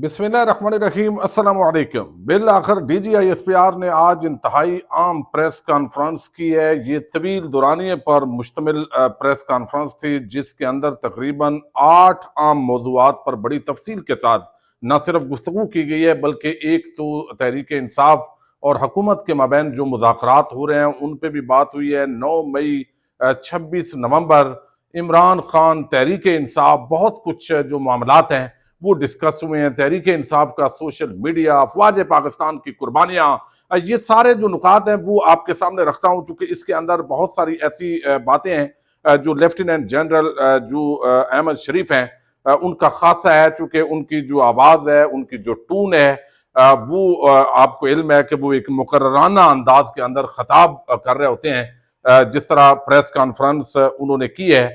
بسم اللہ الرحمن الرحیم، السلام علیکم۔ بالآخر D G I S P R نے آج انتہائی عام پریس کانفرنس کی ہے۔ یہ طویل دورانیے پر مشتمل پریس کانفرنس تھی، جس کے اندر تقریباً 8 عام موضوعات پر بڑی تفصیل کے ساتھ نہ صرف گفتگو کی گئی ہے، بلکہ ایک تو تحریک انصاف اور حکومت کے مابین جو مذاکرات ہو رہے ہیں ان پہ بھی بات ہوئی ہے۔ 9 مئی، 26 نومبر، عمران خان، تحریک انصاف، بہت کچھ جو معاملات ہیں وہ ڈسکس ہوئے ہیں۔ تحریک انصاف کا سوشل میڈیا، افواج پاکستان کی قربانیاں، یہ سارے جو نکات ہیں وہ آپ کے سامنے رکھتا ہوں، چونکہ اس کے اندر بہت ساری ایسی باتیں ہیں جو لیفٹیننٹ جنرل جو احمد شریف ہیں ان کا خاصہ ہے، چونکہ ان کی جو آواز ہے، ان کی جو ٹون ہے، وہ آپ کو علم ہے کہ وہ ایک مقررانہ انداز کے اندر خطاب کر رہے ہوتے ہیں۔ جس طرح پریس کانفرنس انہوں نے کی ہے،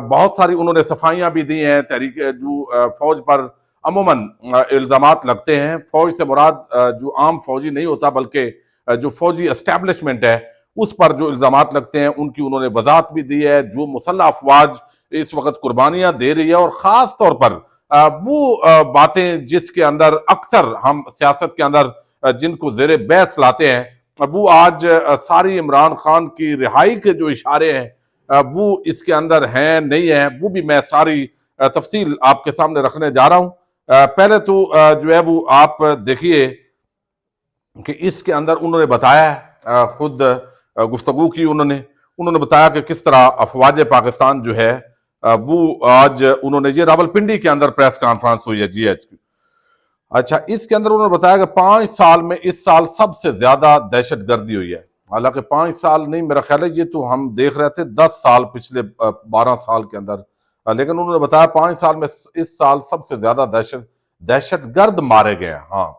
بہت ساری انہوں نے صفائیاں بھی دی ہیں۔ تحریک جو فوج پر عموماً الزامات لگتے ہیں، فوج سے مراد جو عام فوجی نہیں ہوتا بلکہ جو فوجی اسٹیبلشمنٹ ہے اس پر جو الزامات لگتے ہیں ان کی انہوں نے وضاحت بھی دی ہے۔ جو مسلح افواج اس وقت قربانیاں دے رہی ہے، اور خاص طور پر وہ باتیں جس کے اندر اکثر ہم سیاست کے اندر جن کو زیر بحث لاتے ہیں، وہ آج ساری عمران خان کی رہائی کے جو اشارے ہیں وہ اس کے اندر ہیں نہیں ہیں، وہ بھی میں ساری تفصیل آپ کے سامنے رکھنے جا رہا ہوں۔ پہلے تو جو ہے وہ آپ دیکھیے کہ اس کے اندر انہوں نے بتایا، خود گفتگو کی انہوں نے بتایا کہ کس طرح افواج پاکستان جو ہے وہ آج انہوں نے یہ راولپنڈی کے اندر پریس کانفرنس ہوئی ہے جی ایچ کی۔ اچھا، اس کے اندر انہوں نے بتایا کہ 5 سال میں اس سال سب سے زیادہ دہشت گردی ہوئی ہے۔ حالانکہ 5 سال نہیں، میرا خیال ہے یہ تو ہم دیکھ رہے تھے 10 سال پچھلے 12 سال کے اندر، لیکن انہوں نے بتایا 5 سال میں اس سال سب سے زیادہ دہشت گرد مارے گئے ہیں۔ ہاں،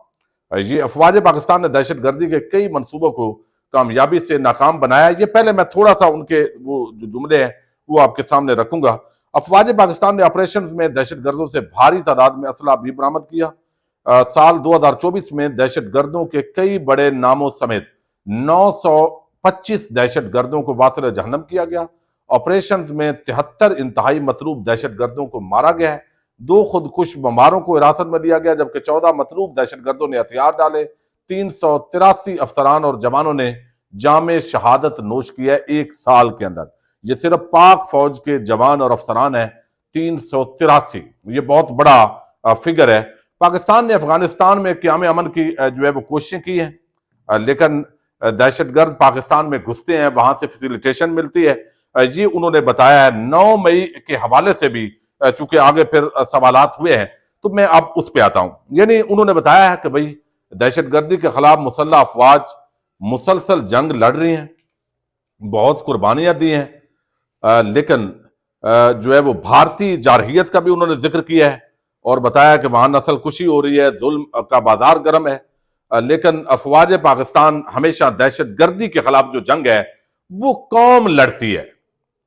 یہ افواج پاکستان نے دہشت گردی کے کئی منصوبوں کو کامیابی سے ناکام بنایا ہے۔ یہ پہلے میں تھوڑا سا ان کے وہ جو جملے ہیں وہ آپ کے سامنے رکھوں گا۔ افواج پاکستان نے آپریشنز میں دہشت گردوں سے بھاری تعداد میں اسلحہ بھی برآمد کیا۔ سال 2024 میں دہشت گردوں کے کئی بڑے ناموں سمیت 925 دہشت گردوں کو واصل جہنم کیا گیا۔ آپریشنز میں 73 انتہائی مطلوب دہشت گردوں کو مارا گیا ہے، 2 خودکش بمباروں کو حراست میں لیا گیا، جبکہ 14 مطلوب دہشت گردوں نے ہتھیار ڈالے۔ 383 افسران اور جوانوں نے جام شہادت نوش کیا ہے 1 سال کے اندر۔ یہ صرف پاک فوج کے جوان اور افسران ہیں، 383، یہ بہت بڑا فگر ہے۔ پاکستان نے افغانستان میں قیام امن کی جو ہے وہ کوششیں کی ہیں، لیکن دہشت گرد پاکستان میں گھستے ہیں، وہاں سے فیسیلیٹیشن ملتی ہے۔ یہ انہوں نے بتایا ہے۔ 9 مئی کے حوالے سے بھی چونکہ آگے پھر سوالات ہوئے ہیں تو میں اب اس پہ آتا ہوں۔ یعنی انہوں نے بتایا ہے کہ بھئی دہشت گردی کے خلاف مسلح افواج مسلسل جنگ لڑ رہی ہیں، بہت قربانیاں دی ہیں، لیکن جو ہے وہ بھارتی جارحیت کا بھی انہوں نے ذکر کیا ہے اور بتایا کہ وہاں نسل کشی ہو رہی ہے، ظلم کا بازار گرم ہے، لیکن افواج پاکستان ہمیشہ دہشت گردی کے خلاف جو جنگ ہے وہ قوم لڑتی ہے،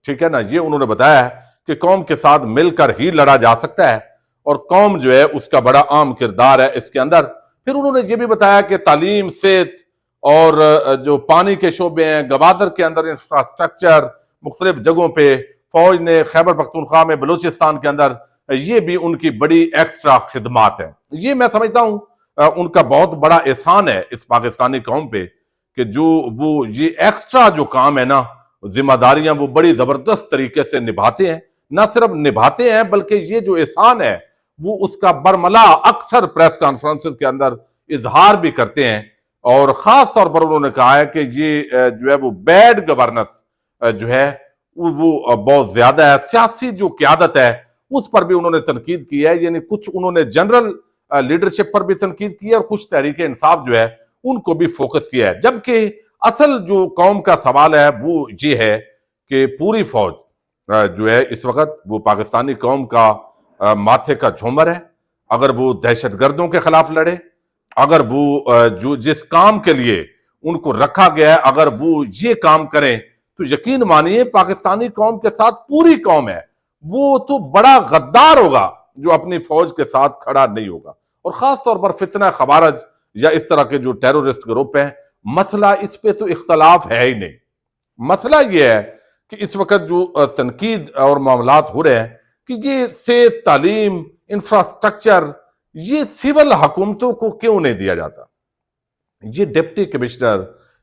ٹھیک ہے نا۔ یہ انہوں نے بتایا ہے کہ قوم کے ساتھ مل کر ہی لڑا جا سکتا ہے، اور قوم جو ہے اس کا بڑا اہم کردار ہے اس کے اندر۔ پھر انہوں نے یہ بھی بتایا کہ تعلیم، صحت اور جو پانی کے شعبے ہیں، گوادر کے اندر انفراسٹرکچر، مختلف جگہوں پہ فوج نے خیبر پختونخوا میں، بلوچستان کے اندر، یہ بھی ان کی بڑی ایکسٹرا خدمات ہیں۔ یہ میں سمجھتا ہوں ان کا بہت بڑا احسان ہے اس پاکستانی قوم پہ کہ جو وہ یہ ایکسٹرا جو کام ہے نا، ذمہ داریاں وہ بڑی زبردست طریقے سے نبھاتے ہیں۔ نہ صرف نبھاتے ہیں بلکہ یہ جو احسان ہے وہ اس کا برملا اکثر پریس کانفرنسز کے اندر اظہار بھی کرتے ہیں، اور خاص طور پر انہوں نے کہا ہے کہ یہ جو ہے وہ بیڈ گورننس جو ہے وہ بہت زیادہ ہے۔ سیاسی جو قیادت ہے اس پر بھی انہوں نے تنقید کی ہے، یعنی کچھ انہوں نے جنرل لیڈرشپ پر بھی تنقید کی ہے، اور کچھ تحریک انصاف جو ہے ان کو بھی فوکس کیا ہے۔ جبکہ اصل جو قوم کا سوال ہے وہ یہ ہے کہ پوری فوج جو ہے اس وقت وہ پاکستانی قوم کا ماتھے کا جھومر ہے۔ اگر وہ دہشت گردوں کے خلاف لڑے، اگر وہ جو جس کام کے لیے ان کو رکھا گیا ہے اگر وہ یہ کام کریں تو یقین مانیے پاکستانی قوم کے ساتھ پوری قوم ہے، وہ تو بڑا غدار ہوگا جو اپنی فوج کے ساتھ کھڑا نہیں ہوگا۔ اور خاص طور پر فتنہ خوارج یا اس طرح کے جو ٹیرورسٹ گروپ ہیں، مسئلہ اس پہ تو اختلاف ہے ہی نہیں۔ مسئلہ یہ ہے کہ اس وقت جو تنقید اور معاملات ہو رہے ہیں کہ یہ صحت، تعلیم، انفراسٹرکچر، یہ سول حکومتوں کو کیوں نہیں دیا جاتا؟ یہ ڈپٹی کمشنر،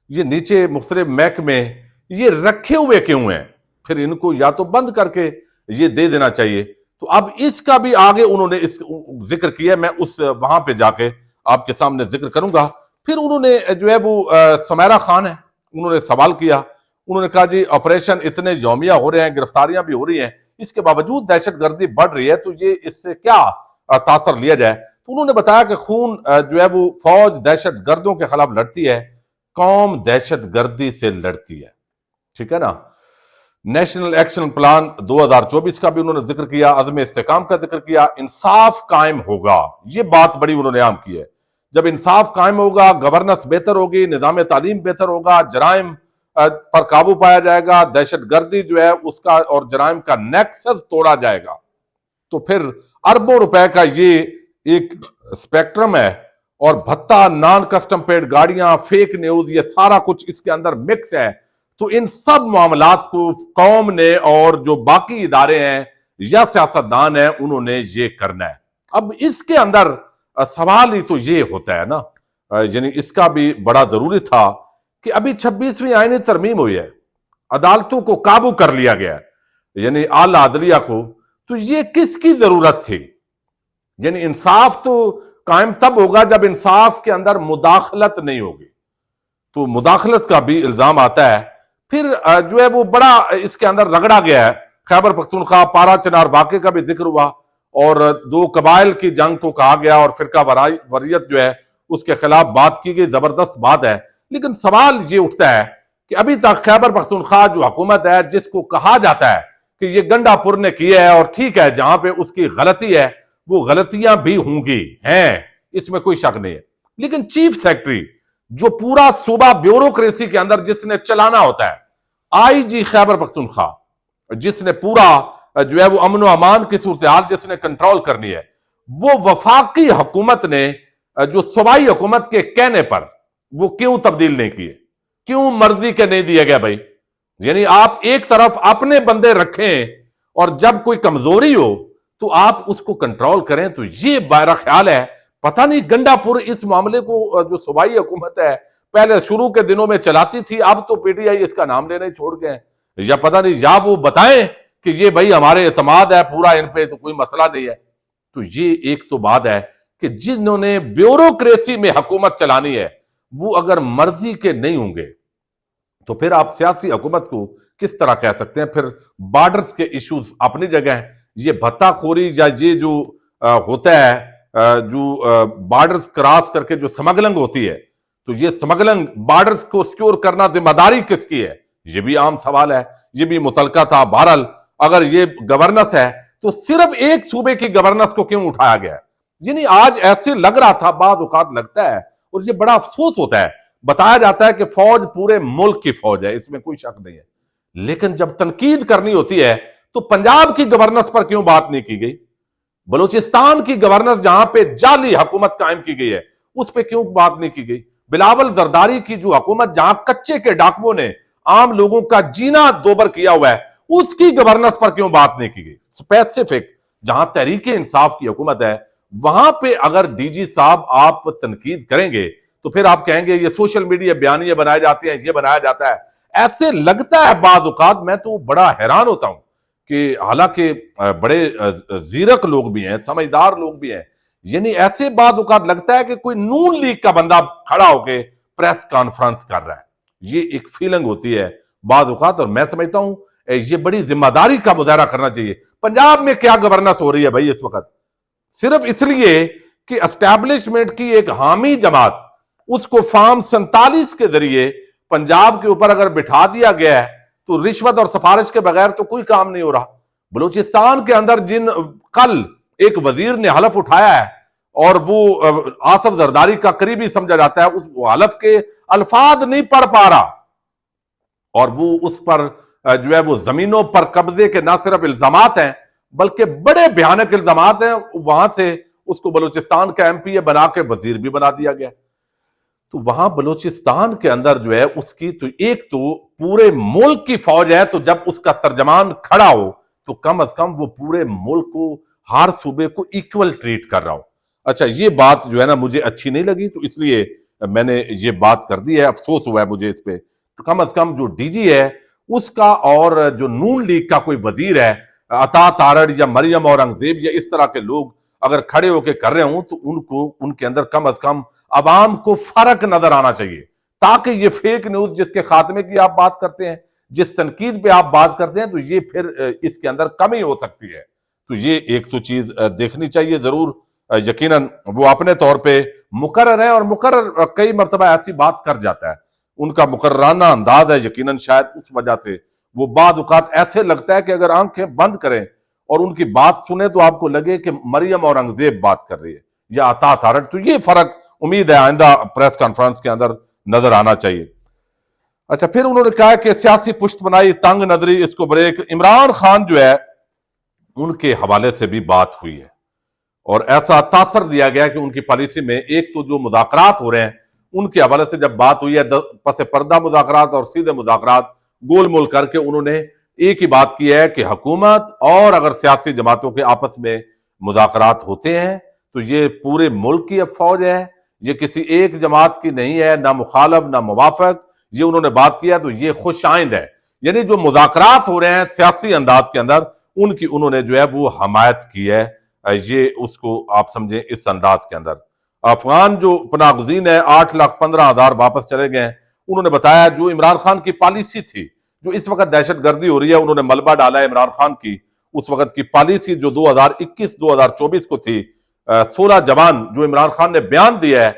یہ نیچے مختلف محکمے یہ رکھے ہوئے کیوں ہیں؟ پھر ان کو یا تو بند کر کے یہ دے دینا چاہیے۔ تو اب اس کا بھی آگے انہوں نے اس ذکر کیا، میں اس وہاں پہ جا کے آپ کے سامنے ذکر کروں گا۔ پھر انہوں نے جو ہے وہ سمیرہ خان ہے، انہوں نے سوال کیا، انہوں نے کہا جی آپریشن اتنے یومیہ ہو رہے ہیں، گرفتاریاں بھی ہو رہی ہیں، اس کے باوجود دہشت گردی بڑھ رہی ہے، تو یہ اس سے کیا تاثر لیا جائے؟ تو انہوں نے بتایا کہ خون جو ہے وہ فوج دہشت گردوں کے خلاف لڑتی ہے، قوم دہشت گردی سے لڑتی ہے، ٹھیک ہے نا۔ نیشنل ایکشن پلان 2024 کا بھی انہوں نے ذکر کیا، عزم استحکام کا ذکر کیا، انصاف قائم ہوگا، یہ بات بڑی انہوں نے عام کی ہے۔ جب انصاف قائم ہوگا، گورننس بہتر ہوگی، نظام تعلیم بہتر ہوگا، جرائم پر قابو پایا جائے گا، دہشت گردی جو ہے اس کا اور جرائم کا نیکسس توڑا جائے گا، تو پھر اربوں روپے کا یہ ایک سپیکٹرم ہے، اور بھتہ، نان کسٹم پیڈ گاڑیاں، فیک نیوز، یہ سارا کچھ اس کے اندر مکس ہے۔ تو ان سب معاملات کو قوم نے اور جو باقی ادارے ہیں یا سیاستدان ہیں انہوں نے یہ کرنا ہے۔ اب اس کے اندر سوال ہی تو یہ ہوتا ہے نا، یعنی اس کا بھی بڑا ضروری تھا کہ ابھی 26ویں آئینی ترمیم ہوئی ہے، عدالتوں کو قابو کر لیا گیا ہے، یعنی اعلیٰ عدلیہ کو، تو یہ کس کی ضرورت تھی؟ یعنی انصاف تو قائم تب ہوگا جب انصاف کے اندر مداخلت نہیں ہوگی، تو مداخلت کا بھی الزام آتا ہے۔ پھر جو ہے وہ بڑا اس کے اندر رگڑا گیا ہے، خیبر پختونخوا پارا چنار واقعے کا بھی ذکر ہوا، اور دو قبائل کی جنگ کو کہا گیا، اور فرقہ واریت جو ہے اس کے خلاف بات کی گئی، زبردست بات ہے۔ لیکن سوال یہ اٹھتا ہے کہ ابھی تک خیبر پختونخوا جو حکومت ہے، جس کو کہا جاتا ہے کہ یہ گنڈا پور نے کیا ہے، اور ٹھیک ہے جہاں پہ اس کی غلطی ہے وہ غلطیاں بھی ہوں گی ہیں، اس میں کوئی شک نہیں ہے، لیکن چیف سیکرٹری جو پورا صوبہ بیوروکریسی کے اندر جس نے چلانا ہوتا ہے، آئی جی خیبر پختونخوا جس نے پورا جو ہے وہ امن و امان کی صورتحال جس نے کنٹرول کرنی ہے، وہ وفاقی حکومت نے جو صوبائی حکومت کے کہنے پر وہ کیوں تبدیل نہیں کیے؟ کیوں مرضی کے نہیں دیا گیا بھائی؟ یعنی آپ ایک طرف اپنے بندے رکھیں اور جب کوئی کمزوری ہو تو آپ اس کو کنٹرول کریں، تو یہ میرا خیال ہے پتہ نہیں گنڈا پور اس معاملے کو جو صوبائی حکومت ہے پہلے شروع کے دنوں میں چلاتی تھی، اب تو پی ٹی آئی اس کا نام لینا ہی چھوڑ گئے، یا پتہ نہیں، یا وہ بتائیں کہ یہ بھائی ہمارے اعتماد ہے پورا ان پہ، تو کوئی مسئلہ نہیں ہے۔ تو یہ ایک تو بات ہے کہ جنہوں نے بیوروکریسی میں حکومت چلانی ہے وہ اگر مرضی کے نہیں ہوں گے تو پھر آپ سیاسی حکومت کو کس طرح کہہ سکتے ہیں؟ پھر بارڈرز کے ایشوز اپنی جگہ ہیں، یہ بھتہ خوری یا یہ جو ہوتا ہے جو بارڈرز کراس کر کے جو سمگلنگ ہوتی ہے، تو یہ سمگلنگ بارڈرز کو سکیور کرنا ذمہ داری کس کی ہے؟ یہ بھی عام سوال ہے، یہ بھی متعلقہ تھا۔ بہرحال اگر یہ گورننس ہے تو صرف ایک صوبے کی گورننس کو کیوں اٹھایا گیا ہے؟ یعنی آج ایسے لگ رہا تھا، بعض اوقات لگتا ہے، اور یہ بڑا افسوس ہوتا ہے، بتایا جاتا ہے کہ فوج پورے ملک کی فوج ہے، اس میں کوئی شک نہیں ہے، لیکن جب تنقید کرنی ہوتی ہے تو پنجاب کی گورننس پر کیوں بات نہیں کی گئی؟ بلوچستان کی گورننس جہاں پہ جعلی حکومت قائم کی گئی ہے اس پہ کیوں بات نہیں کی گئی؟ بلاول زرداری کی جو حکومت جہاں کچے کے ڈاکوؤں نے عام لوگوں کا جینا دوبر کیا ہوا ہے اس کی گورننس پر کیوں بات نہیں کی گئی؟ اسپیسیفک جہاں تحریک انصاف کی حکومت ہے وہاں پہ اگر ڈی جی صاحب آپ تنقید کریں گے تو پھر آپ کہیں گے یہ سوشل میڈیا بیانیے بنائے جاتے ہیں، یہ بنایا جاتا ہے۔ ایسے لگتا ہے بعض اوقات، میں تو بڑا حیران ہوتا ہوں کہ حالانکہ بڑے زیرک لوگ بھی ہیں، سمجھدار لوگ بھی ہیں، یعنی ایسے بعض اوقات لگتا ہے کہ کوئی نون لیگ کا بندہ کھڑا ہو کے پریس کانفرنس کر رہا ہے، یہ ایک فیلنگ ہوتی ہے بعض اوقات، اور میں سمجھتا ہوں یہ بڑی ذمہ داری کا مظاہرہ کرنا چاہیے۔ پنجاب میں کیا گورننس ہو رہی ہے بھائی اس وقت؟ صرف اس لیے کہ اسٹیبلشمنٹ کی ایک حامی جماعت اس کو فارم 47 کے ذریعے پنجاب کے اوپر اگر بٹھا دیا گیا ہے تو رشوت اور سفارش کے بغیر تو کوئی کام نہیں ہو رہا۔ بلوچستان کے اندر جن کل ایک وزیر نے حلف اٹھایا ہے اور وہ آصف زرداری کا قریبی سمجھا جاتا ہے، اس حلف کے الفاظ نہیں پڑھ پا رہا، اور وہ اس پر جو ہے وہ زمینوں پر قبضے کے نہ صرف الزامات ہیں بلکہ بڑے بھیانک الزامات ہیں، وہاں سے اس کو بلوچستان کا ایم پی اے بنا کے وزیر بھی بنا دیا گیا۔ تو وہاں بلوچستان کے اندر جو ہے اس کی تو ایک تو پورے ملک کی فوج ہے، تو جب اس کا ترجمان کھڑا ہو تو کم از کم وہ پورے ملک کو، ہر صوبے کو ایکول ٹریٹ کر رہا ہو۔ اچھا یہ بات جو ہے نا مجھے اچھی نہیں لگی، تو اس لیے میں نے یہ بات کر دی ہے، افسوس ہوا ہے مجھے اس پہ۔ تو کم از کم جو ڈی جی ہے اس کا، اور جو نون لیگ کا کوئی وزیر ہے، عطا تارڑ یا مریم اورنگزیب یا اس طرح کے لوگ اگر کھڑے ہو کے کر رہے ہوں تو ان کے اندر کم از کم عوام کو فرق نظر آنا چاہیے، تاکہ یہ فیک نیوز جس کے خاتمے کی آپ بات کرتے ہیں، جس تنقید پہ آپ بات کرتے ہیں، تو یہ پھر اس کے اندر کمی ہو سکتی ہے۔ تو یہ ایک تو چیز دیکھنی چاہیے ضرور۔ یقیناً وہ اپنے طور پہ مقرر ہے، اور مقرر کئی مرتبہ ایسی بات کر جاتا ہے، ان کا مقررانہ انداز ہے، یقیناً شاید اس وجہ سے وہ بعض اوقات ایسے لگتا ہے کہ اگر آنکھیں بند کریں اور ان کی بات سنیں تو آپ کو لگے کہ مریم اورنگزیب بات کر رہی ہے یا عطا تارڑ۔ تو یہ فرق امید ہے آئندہ پریس کانفرنس کے اندر نظر آنا چاہیے۔ اچھا پھر انہوں نے کہا کہ سیاسی پشت بنائی، تنگ نظری، اس کو بریک۔ عمران خان جو ہے ان کے حوالے سے بھی بات ہوئی ہے، اور ایسا تاثر دیا گیا کہ ان کی پالیسی میں ایک تو جو مذاکرات ہو رہے ہیں ان کے حوالے سے جب بات ہوئی ہے، پس پردہ مذاکرات اور سیدھے مذاکرات گول مول کر کے انہوں نے ایک ہی بات کی ہے کہ حکومت اور اگر سیاسی جماعتوں کے آپس میں مذاکرات ہوتے ہیں تو یہ پورے ملک کی فوج ہے، یہ کسی ایک جماعت کی نہیں ہے، نہ مخالف نہ موافق، یہ انہوں نے بات کیا تو یہ خوش آئند ہے۔ یعنی جو مذاکرات ہو رہے ہیں سیاسی انداز کے اندر، ان کی انہوں نے جو ہے وہ حمایت کی ہے، یہ اس کو آپ سمجھیں اس انداز کے اندر۔ افغان جو پناہ گزین ہے 8,15,000 واپس چلے گئے ہیں۔ انہوں نے بتایا جو عمران خان کی پالیسی تھی، جو اس وقت دہشت گردی ہو رہی ہے، انہوں نے ملبہ ڈالا ہے عمران خان کی اس وقت کی پالیسی جو 2021-2024 کو تھی۔ 16 جوان جو عمران خان نے بیان دیا ہے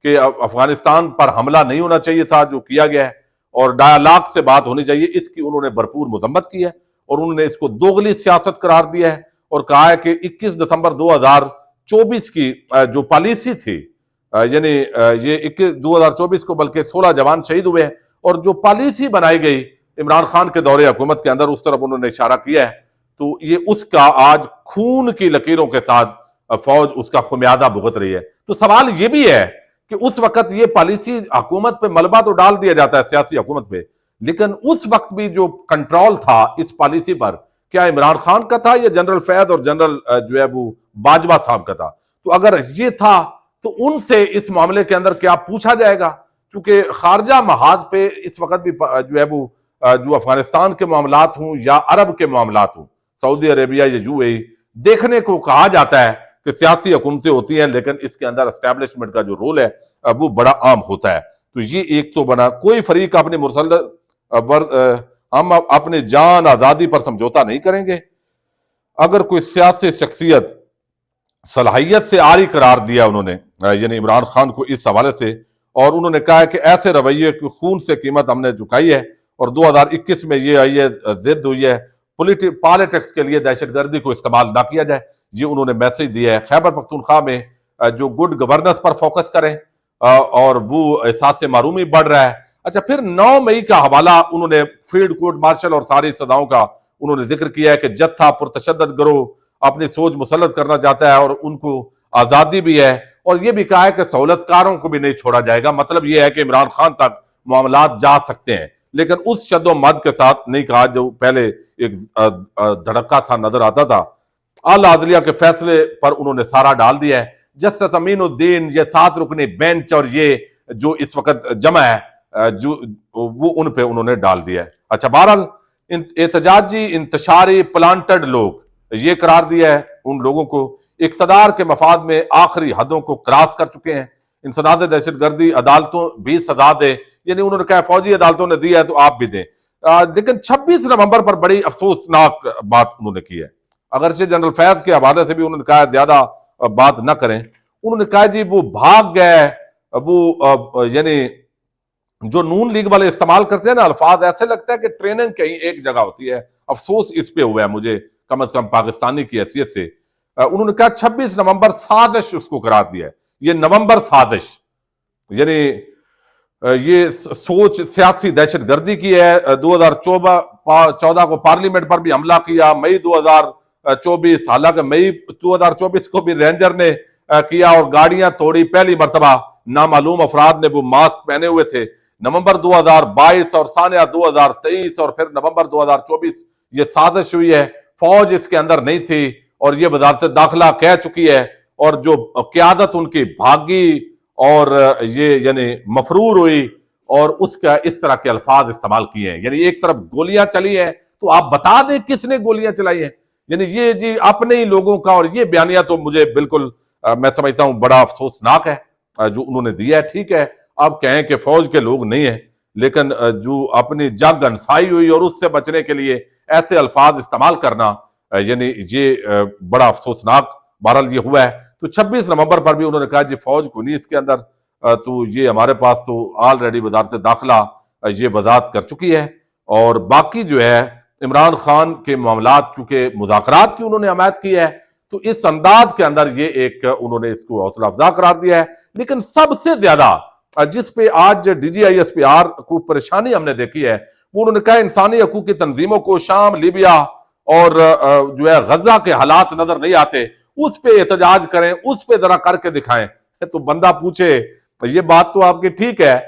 کہ افغانستان پر حملہ نہیں ہونا چاہیے تھا جو کیا گیا ہے، اور ڈائیلاگ سے بات ہونی چاہیے، اس کی انہوں نے بھرپور مذمت کی ہے، اور انہوں نے اس کو دوغلی سیاست قرار دیا ہے، اور کہا ہے کہ 21 دسمبر 2024 کی جو پالیسی تھی، یعنی یہ 2024 کو بلکہ 16 جوان شہید ہوئے ہیں، اور جو پالیسی بنائی گئی عمران خان کے دور حکومت کے اندر اس طرف انہوں نے اشارہ کیا ہے، تو یہ اس کا آج خون کی لکیروں کے ساتھ فوج اس کا خمیازہ بھگت رہی ہے۔ تو سوال یہ بھی ہے کہ اس وقت یہ پالیسی حکومت پہ ملبہ تو ڈال دیا جاتا ہے سیاسی حکومت پہ، لیکن اس وقت بھی جو کنٹرول تھا اس پالیسی پر کیا عمران خان کا تھا یا جنرل فیض اور جنرل جو ہے وہ باجوہ صاحب کا تھا؟ تو اگر یہ تھا تو ان سے اس معاملے کے اندر کیا پوچھا جائے گا؟ چونکہ خارجہ محاذ پہ اس وقت بھی جو ہے وہ جو افغانستان کے معاملات ہوں یا عرب کے معاملات ہوں، سعودی عربیہ یا یو اے ای، دیکھنے کو کہا جاتا ہے کہ سیاسی حکومتیں ہوتی ہیں لیکن اس کے اندر اسٹیبلشمنٹ کا جو رول ہے وہ بڑا عام ہوتا ہے۔ تو یہ ایک تو بنا، کوئی فریق اپنی ہم اپنے جان آزادی پر سمجھوتا نہیں کریں گے۔ اگر کوئی سیاسی شخصیت صلاحیت سے عاری قرار دیا انہوں نے، یعنی عمران خان کو اس حوالے سے، اور انہوں نے کہا ہے کہ ایسے رویے کی خون سے قیمت ہم نے چکائی ہے، اور 2021 میں یہ آئی ہے، ضد ہوئی ہے، پالیٹکس کے لیے دہشت گردی کو استعمال نہ کیا جائے، یہ انہوں نے میسج دیا ہے۔ خیبر پختونخوا میں جو گڈ گورننس پر فوکس کریں، اور وہ احساس معرومی بڑھ رہا ہے۔ اچھا پھر 9 مئی کا حوالہ انہوں نے فیلڈ کورٹ مارشل اور ساری سزاؤں کا انہوں نے ذکر کیا ہے کہ جتھا پرتشدد گروہ اپنی سوچ مسلط کرنا چاہتا ہے اور ان کو آزادی بھی ہے، اور یہ بھی کہا ہے کہ سہولت کاروں کو بھی نہیں چھوڑا جائے گا۔ مطلب یہ ہے کہ عمران خان تک معاملات جا سکتے ہیں، لیکن اس شد و مد کے ساتھ نہیں کہا جو پہلے ایک دھڑکا سا نظر آتا تھا۔ اعلیٰ عدلیہ کے فیصلے پر انہوں نے سارا ڈال دیا ہے۔ جسٹس امین الدین، یہ 7 رکنی بینچ اور یہ جو اس وقت جمع ہے جو وہ ان پہ انہوں نے ڈال دیا ہے۔ اچھا بہرحال احتجاجی انتشاری پلانٹڈ لوگ یہ قرار دیا ہے ان لوگوں کو، اقتدار کے مفاد میں آخری حدوں کو کراس کر چکے ہیں، انسداد دہشت گردی عدالتوں بھی سزا دے، یعنی انہوں نے کہا فوجی عدالتوں نے دی ہے تو آپ بھی دیں۔ لیکن 26 نومبر پر بڑی افسوسناک بات انہوں نے کی ہے، اگرچہ جنرل فیض کے حوالے سے بھی انہوں نے کہا زیادہ بات نہ کریں۔ انہوں نے کہا جی وہ بھاگ گئے، وہ یعنی جو نون لیگ والے استعمال کرتے ہیں نا الفاظ، ایسے لگتا ہے کہ ٹریننگ کہیں ایک جگہ ہوتی ہے۔ افسوس اس پہ ہوا ہے مجھے کم از کم پاکستانی کی حیثیت سے۔ انہوں نے کہا 26 نومبر سازش اس کو قرار دیا ہے، یہ نومبر سازش، یعنی یہ سوچ سیاسی دہشت گردی کی ہے۔ 2014 کو پارلیمنٹ پر بھی حملہ کیا، مئی 2024، حالانکہ مئی 2024 کو بھی رینجر نے کیا اور گاڑیاں توڑی، پہلی مرتبہ نامعلوم افراد نے وہ ماسک پہنے ہوئے تھے۔ نومبر 2022 اور سانیہ 2023 اور پھر نومبر 2024 یہ سازش ہوئی ہے، فوج اس کے اندر نہیں تھی، اور یہ وزارت داخلہ کہہ چکی ہے، اور جو قیادت ان کی بھاگی اور یہ یعنی مفرور ہوئی اور اس کا اس طرح کے الفاظ استعمال کیے ہیں. یعنی ایک طرف گولیاں چلی ہیں تو آپ بتا دیں کس نے گولیاں چلائی ہیں. یعنی یہ جی اپنے ہی لوگوں کا, اور یہ بیانیہ تو مجھے بالکل میں سمجھتا ہوں بڑا افسوسناک ہے جو انہوں نے دیا ہے. ٹھیک ہے آپ کہیں کہ فوج کے لوگ نہیں ہیں, لیکن جو اپنی جنگ انسائی ہوئی اور اس سے بچنے کے لیے ایسے الفاظ استعمال کرنا یعنی یہ بڑا افسوسناک بہرحال یہ ہوا ہے. تو 26 نومبر پر بھی انہوں نے کہا جی فوج کو نہیں اس کے اندر, تو یہ ہمارے پاس تو آلریڈی وزارت داخلہ یہ وضاحت کر چکی ہے. اور باقی جو ہے عمران خان کے معاملات چونکہ مذاکرات کی انہوں نے حمایت کی ہے تو اس انداز کے اندر یہ ایک انہوں نے اس کو حوصلہ افزا قرار دیا ہے. لیکن سب سے زیادہ جس پہ آج D G I S P R کو پریشانی ہم نے دیکھی ہے وہ انہوں نے کہا انسانی حقوق کی تنظیموں کو شام, لیبیا اور جو ہے غزہ کے حالات نظر نہیں آتے, اس پہ احتجاج کریں, اس پہ ذرا کر کے دکھائیں. تو بندہ پوچھے یہ بات تو آپ کی ٹھیک ہے,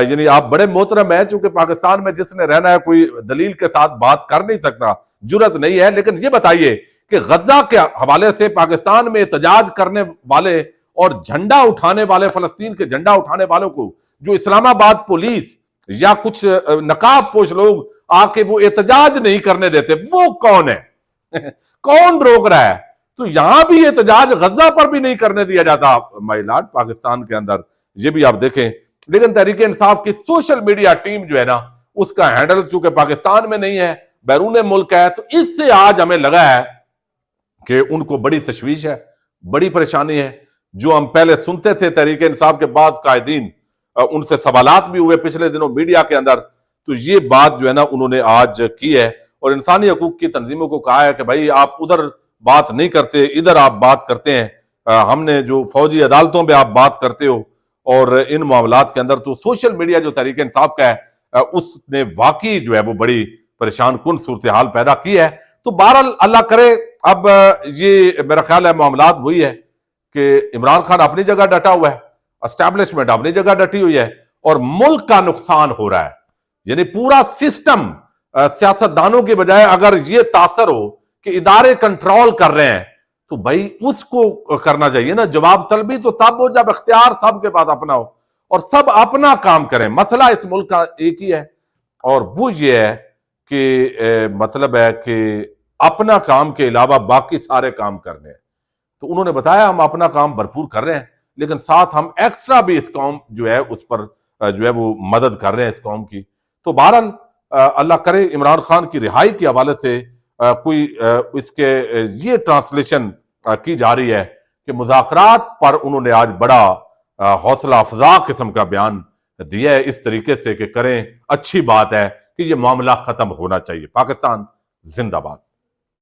یعنی آپ بڑے محترم ہیں, چونکہ پاکستان میں جس نے رہنا ہے کوئی دلیل کے ساتھ بات کر نہیں سکتا, جرت نہیں ہے. لیکن یہ بتائیے کہ غزہ کے حوالے سے پاکستان میں احتجاج کرنے والے اور جھنڈا اٹھانے والے, فلسطین کے جھنڈا اٹھانے والوں کو جو اسلام آباد پولیس یا کچھ نقاب پوش لوگ آ کے وہ احتجاج نہیں کرنے دیتے, وہ کون ہے؟ کون روک رہا ہے؟ تو یہاں بھی احتجاج غزہ پر بھی نہیں کرنے دیا جاتا مائی لارڈ پاکستان کے اندر, یہ بھی آپ دیکھیں. لیکن تحریک انصاف کی سوشل میڈیا ٹیم جو ہے نا اس کا ہینڈل چونکہ پاکستان میں نہیں ہے, بیرون ملک ہے, تو اس سے آج ہمیں لگا ہے کہ ان کو بڑی تشویش ہے, بڑی پریشانی ہے. جو ہم پہلے سنتے تھے تحریک انصاف کے بعض قائدین, ان سے سوالات بھی ہوئے پچھلے دنوں میڈیا کے اندر, تو یہ بات جو ہے نا انہوں نے آج کی ہے اور انسانی حقوق کی تنظیموں کو کہا ہے کہ بھائی آپ ادھر بات نہیں کرتے, ادھر آپ بات کرتے ہیں. ہم نے جو فوجی عدالتوں پہ آپ بات کرتے ہو اور ان معاملات کے اندر, تو سوشل میڈیا جو تحریک انصاف کا ہے اس نے واقعی جو ہے وہ بڑی پریشان کن صورتحال پیدا کی ہے. تو بہرحال اللہ کرے, اب یہ میرا خیال ہے معاملات وہی ہے کہ عمران خان اپنی جگہ ڈٹا ہوا ہے, اسٹیبلشمنٹ اپنی جگہ ڈٹی ہوئی ہے, اور ملک کا نقصان ہو رہا ہے. یعنی پورا سسٹم سیاستدانوں کے بجائے اگر یہ تاثر ہو کہ ادارے کنٹرول کر رہے ہیں تو بھائی اس کو کرنا چاہیے نا. جواب طلبی تو تب ہو جب اختیار سب کے پاس اپنا ہو اور سب اپنا کام کریں. مسئلہ اس ملک کا ایک ہی ہے اور وہ یہ ہے کہ مطلب ہے کہ اپنا کام کے علاوہ باقی سارے کام کرنے ہیں. تو انہوں نے بتایا ہم اپنا کام بھرپور کر رہے ہیں, لیکن ساتھ ہم ایکسٹرا بھی اس قوم جو ہے اس پر جو ہے وہ مدد کر رہے ہیں اس قوم کی. تو بہرحال اللہ کرے عمران خان کی رہائی کے حوالے سے کوئی اس کے یہ ٹرانسلیشن کی جا رہی ہے کہ مذاکرات پر انہوں نے آج بڑا حوصلہ افزا قسم کا بیان دیا ہے اس طریقے سے کہ کریں, اچھی بات ہے کہ یہ معاملہ ختم ہونا چاہیے. پاکستان زندہ باد.